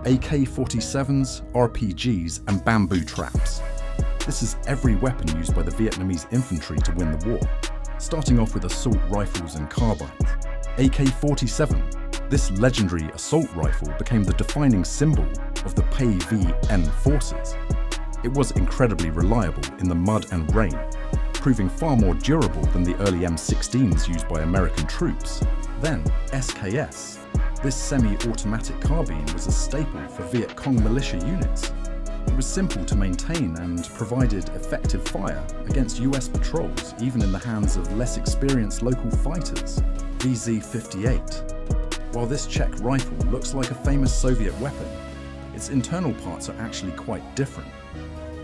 AK-47s, RPGs, and bamboo traps. This is every weapon used by the Vietnamese infantry to win the war, starting off with assault rifles and carbines. AK-47, this legendary assault rifle became the defining symbol of the PVN forces. It was incredibly reliable in the mud and rain, proving far more durable than the early M16s used by American troops. Then, SKS. This semi-automatic carbine was a staple for Viet Cong militia units. It was simple to maintain and provided effective fire against US patrols, even in the hands of less experienced local fighters. VZ-58. While this Czech rifle looks like a famous Soviet weapon, its internal parts are actually quite different.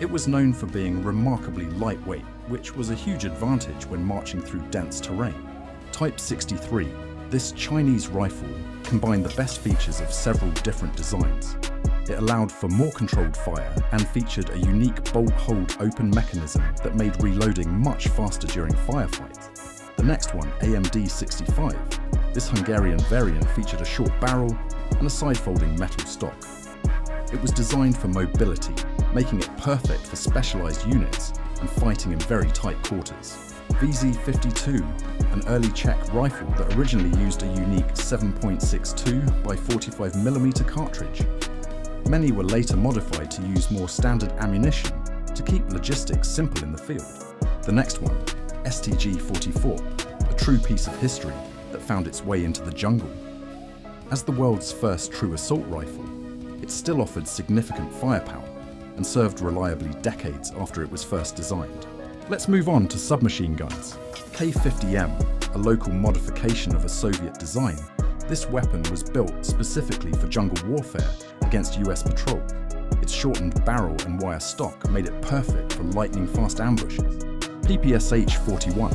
It was known for being remarkably lightweight, which was a huge advantage when marching through dense terrain. Type 63. This Chinese rifle combined the best features of several different designs. It allowed for more controlled fire and featured a unique bolt-hold open mechanism that made reloading much faster during firefights. The next one, AMD-65. This Hungarian variant featured a short barrel and a side-folding metal stock. It was designed for mobility, making it perfect for specialized units and fighting in very tight quarters. VZ-52, an early Czech rifle that originally used a unique 7.62 by 45mm cartridge. Many were later modified to use more standard ammunition to keep logistics simple in the field. The next one, STG-44, a true piece of history that found its way into the jungle. As the world's first true assault rifle, it still offered significant firepower and served reliably decades after it was first designed. Let's move on to submachine guns. K-50M, a local modification of a Soviet design, this weapon was built specifically for jungle warfare against US patrol. Its shortened barrel and wire stock made it perfect for lightning-fast ambushes. PPSH-41.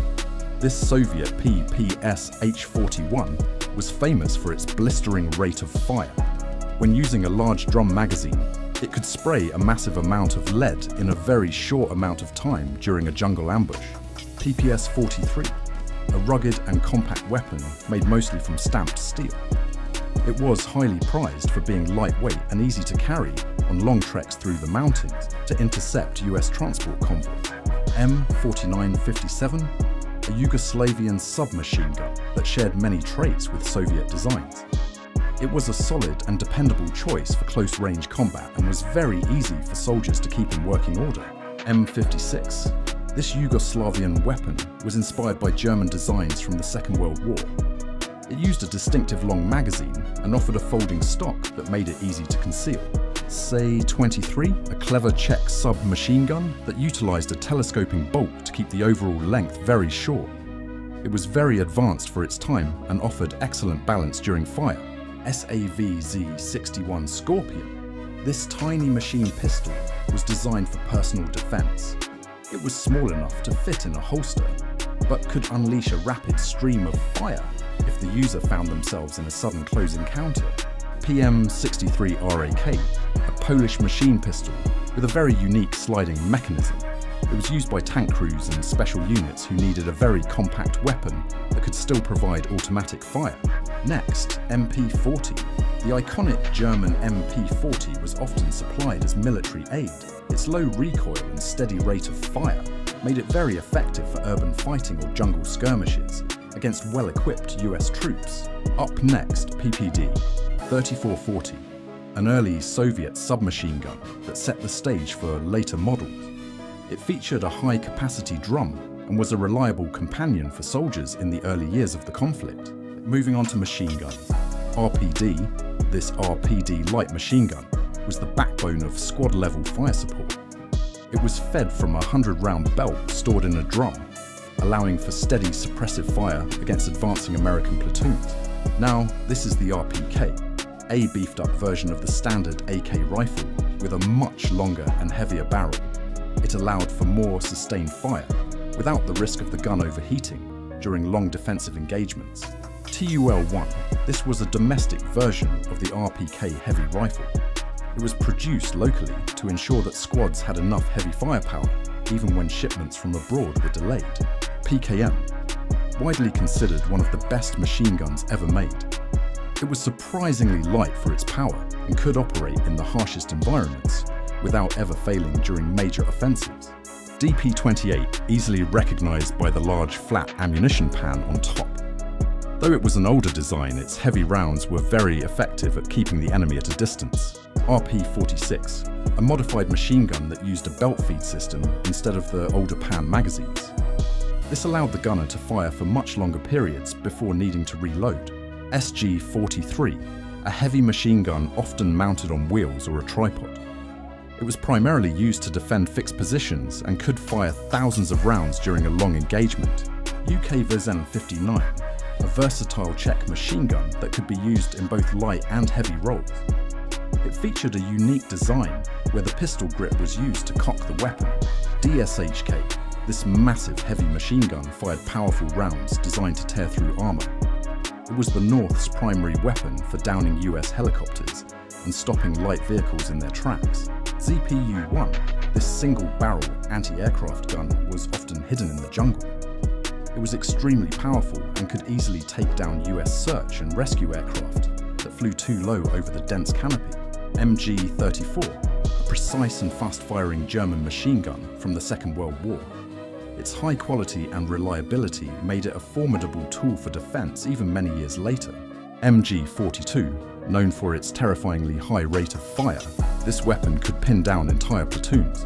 This Soviet PPSH-41 was famous for its blistering rate of fire. When using a large drum magazine, it could spray a massive amount of lead in a very short amount of time during a jungle ambush. PPS-43, a rugged and compact weapon made mostly from stamped steel. It was highly prized for being lightweight and easy to carry on long treks through the mountains to intercept US transport convoys. M4957, a Yugoslavian submachine gun that shared many traits with Soviet designs. It was a solid and dependable choice for close-range combat and was very easy for soldiers to keep in working order. M56. This Yugoslavian weapon was inspired by German designs from the Second World War. It used a distinctive long magazine and offered a folding stock that made it easy to conceal. Say-23, a clever Czech submachine gun that utilized a telescoping bolt to keep the overall length very short. It was very advanced for its time and offered excellent balance during fire. SAVZ-61 Scorpion. This tiny machine pistol was designed for personal defense. It was small enough to fit in a holster, but could unleash a rapid stream of fire if the user found themselves in a sudden close encounter. PM63 RAK, a Polish machine pistol with a very unique sliding mechanism. It was used by tank crews and special units who needed a very compact weapon that could still provide automatic fire. Next, MP40. The iconic German MP40 was often supplied as military aid. Its low recoil and steady rate of fire made it very effective for urban fighting or jungle skirmishes against well-equipped US troops. Up next, PPD 3440, an early Soviet submachine gun that set the stage for later models. It featured a high-capacity drum and was a reliable companion for soldiers in the early years of the conflict. Moving on to machine guns. RPD, this RPD light machine gun, was the backbone of squad-level fire support. It was fed from a 100-round belt stored in a drum, allowing for steady suppressive fire against advancing American platoons. Now, this is the RPK, a beefed-up version of the standard AK rifle with a much longer and heavier barrel. It allowed for more sustained fire without the risk of the gun overheating during long defensive engagements. TUL-1, this was a domestic version of the RPK heavy rifle. It was produced locally to ensure that squads had enough heavy firepower even when shipments from abroad were delayed. PKM, widely considered one of the best machine guns ever made. It was surprisingly light for its power and could operate in the harshest environments without ever failing during major offensives. DP-28 easily recognized by the large flat ammunition pan on top. Though it was an older design, its heavy rounds were very effective at keeping the enemy at a distance. RP-46, a modified machine gun that used a belt feed system instead of the older pan magazines. This allowed the gunner to fire for much longer periods before needing to reload. SG-43, a heavy machine gun often mounted on wheels or a tripod. It was primarily used to defend fixed positions and could fire thousands of rounds during a long engagement. UK Vizen 59, a versatile Czech machine gun that could be used in both light and heavy roles. It featured a unique design where the pistol grip was used to cock the weapon. DSHK, this massive heavy machine gun fired powerful rounds designed to tear through armor. It was the North's primary weapon for downing US helicopters and stopping light vehicles in their tracks. ZPU-1, this single-barrel anti-aircraft gun, was often hidden in the jungle. It was extremely powerful and could easily take down US search and rescue aircraft that flew too low over the dense canopy. MG-34, a precise and fast-firing German machine gun from the Second World War. Its high quality and reliability made it a formidable tool for defense even many years later. MG-42, known for its terrifyingly high rate of fire, this weapon could pin down entire platoons.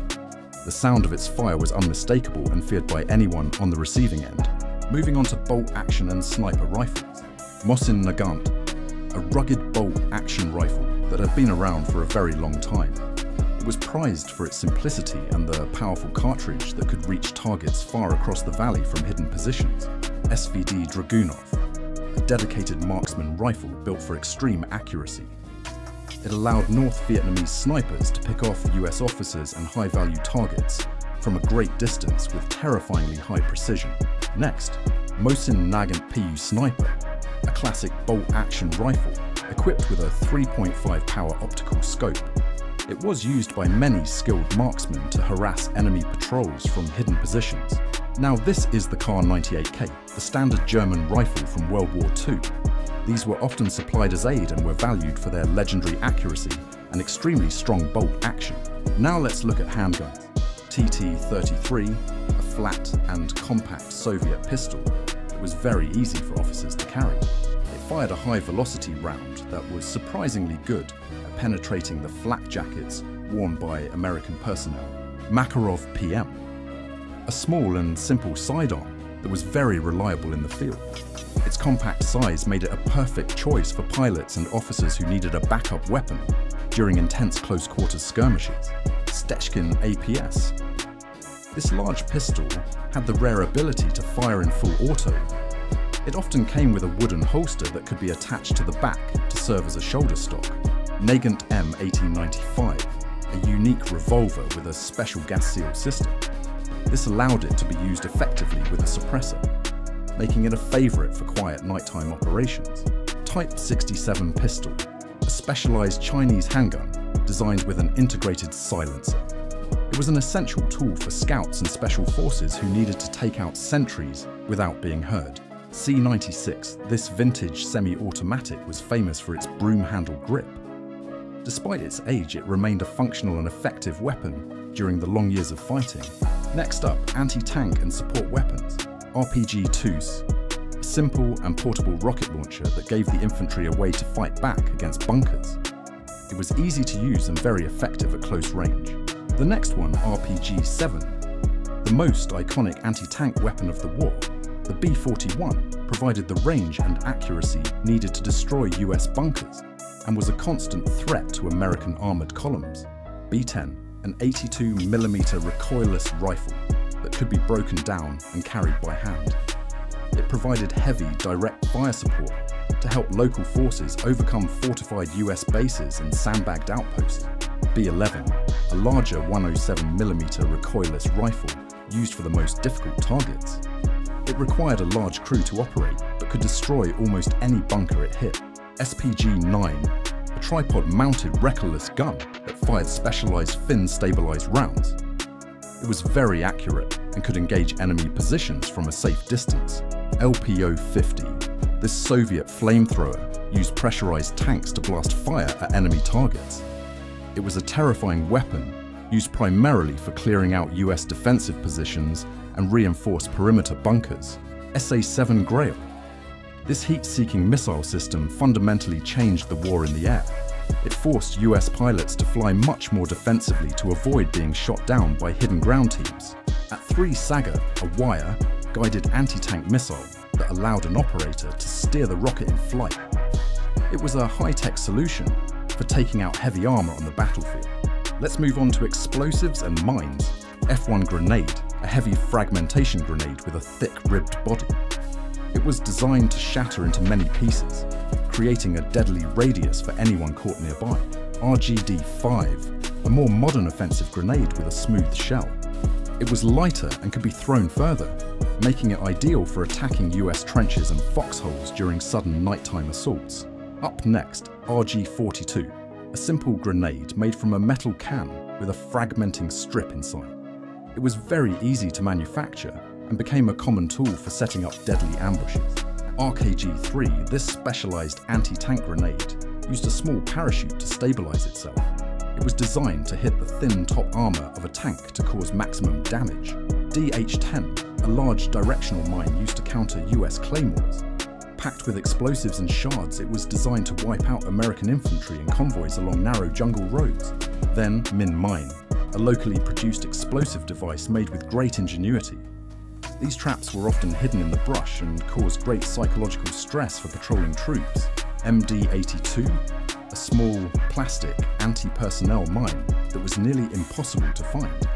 The sound of its fire was unmistakable and feared by anyone on the receiving end. Moving on to bolt-action and sniper rifles. Mosin Nagant, a rugged bolt-action rifle that had been around for a very long time. It was prized for its simplicity and the powerful cartridge that could reach targets far across the valley from hidden positions. SVD Dragunov, a dedicated marksman rifle built for extreme accuracy. It allowed North Vietnamese snipers to pick off US officers and high-value targets from a great distance with terrifyingly high precision. Next, Mosin Nagant PU Sniper, a classic bolt-action rifle equipped with a 3.5 power optical scope. It was used by many skilled marksmen to harass enemy patrols from hidden positions. Now this is the Kar-98K, the standard German rifle from World War II. These were often supplied as aid and were valued for their legendary accuracy and extremely strong bolt action. Now let's look at handguns. TT-33, a flat and compact Soviet pistol that was very easy for officers to carry. It fired a high-velocity round that was surprisingly good at penetrating the flak jackets worn by American personnel. Makarov PM, a small and simple sidearm that was very reliable in the field. Its compact size made it a perfect choice for pilots and officers who needed a backup weapon during intense close-quarters skirmishes. Stechkin APS. This large pistol had the rare ability to fire in full auto. It often came with a wooden holster that could be attached to the back to serve as a shoulder stock. Nagant M1895, a unique revolver with a special gas seal system. This allowed it to be used effectively with a suppressor, making it a favorite for quiet nighttime operations. Type 67 pistol, a specialized Chinese handgun designed with an integrated silencer. It was an essential tool for scouts and special forces who needed to take out sentries without being heard. C96, this vintage semi-automatic, was famous for its broom-handle grip. Despite its age, it remained a functional and effective weapon during the long years of fighting. Next up, anti-tank and support weapons. RPG-2s, a simple and portable rocket launcher that gave the infantry a way to fight back against bunkers. It was easy to use and very effective at close range. The next one, RPG-7, the most iconic anti-tank weapon of the war. The B-41 provided the range and accuracy needed to destroy US bunkers and was a constant threat to American armored columns. B-10, an 82mm recoilless rifle that could be broken down and carried by hand. It provided heavy direct fire support to help local forces overcome fortified US bases and sandbagged outposts. B-11, a larger 107mm recoilless rifle used for the most difficult targets. It required a large crew to operate, but could destroy almost any bunker it hit. SPG-9, a tripod-mounted reckless gun that fired specialized fin-stabilized rounds. It was very accurate and could engage enemy positions from a safe distance. LPO-50, This Soviet flamethrower used pressurized tanks to blast fire at enemy targets. It was a terrifying weapon used primarily for clearing out US defensive positions and reinforced perimeter bunkers. SA-7 Guerrilla. This heat-seeking missile system fundamentally changed the war in the air. It forced US pilots to fly much more defensively to avoid being shot down by hidden ground teams. At 3 Saga, a wire-guided anti-tank missile that allowed an operator to steer the rocket in flight. It was a high-tech solution for taking out heavy armor on the battlefield. Let's move on to explosives and mines. F-1 grenade, a heavy fragmentation grenade with a thick ribbed body. It was designed to shatter into many pieces, creating a deadly radius for anyone caught nearby. RGD-5, a more modern offensive grenade with a smooth shell. It was lighter and could be thrown further, making it ideal for attacking US trenches and foxholes during sudden nighttime assaults. Up next, RG-42, a simple grenade made from a metal can with a fragmenting strip inside. It was very easy to manufacture and became a common tool for setting up deadly ambushes. RKG-3, this specialized anti-tank grenade, used a small parachute to stabilize itself. It was designed to hit the thin top armor of a tank to cause maximum damage. DH-10, a large directional mine used to counter US claymores. Packed with explosives and shards, it was designed to wipe out American infantry and convoys along narrow jungle roads. Then Min Mine, a locally produced explosive device made with great ingenuity. These traps were often hidden in the brush and caused great psychological stress for patrolling troops. MD-82, a small, plastic, anti-personnel mine that was nearly impossible to find.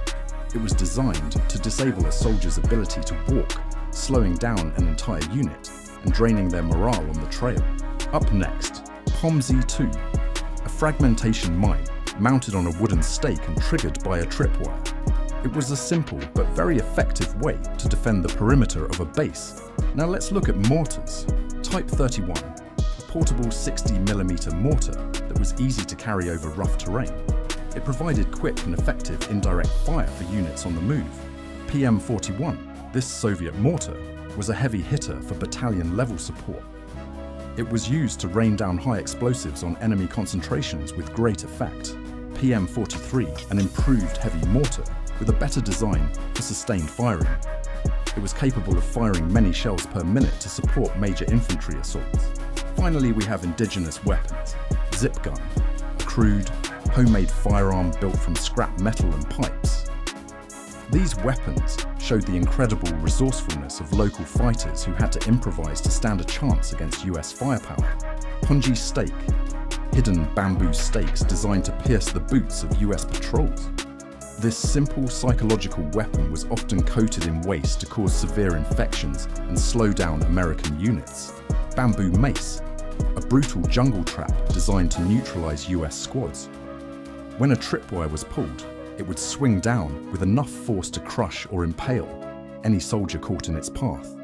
It was designed to disable a soldier's ability to walk, slowing down an entire unit and draining their morale on the trail. Up next, POMZ-2, a fragmentation mine mounted on a wooden stake and triggered by a tripwire. It was a simple but very effective way to defend the perimeter of a base. Now let's look at mortars. Type 31, a portable 60mm mortar that was easy to carry over rough terrain. It provided quick and effective indirect fire for units on the move. PM41, this Soviet mortar, was a heavy hitter for battalion-level support. It was used to rain down high explosives on enemy concentrations with great effect. PM43, an improved heavy mortar with a better design for sustained firing. It was capable of firing many shells per minute to support major infantry assaults. Finally, we have indigenous weapons. Zip gun, a crude, homemade firearm built from scrap metal and pipes. These weapons showed the incredible resourcefulness of local fighters who had to improvise to stand a chance against US firepower. Punji stake, hidden bamboo stakes designed to pierce the boots of US patrols. This simple psychological weapon was often coated in waste to cause severe infections and slow down American units. Bamboo mace, a brutal jungle trap designed to neutralize US squads. When a tripwire was pulled, it would swing down with enough force to crush or impale any soldier caught in its path.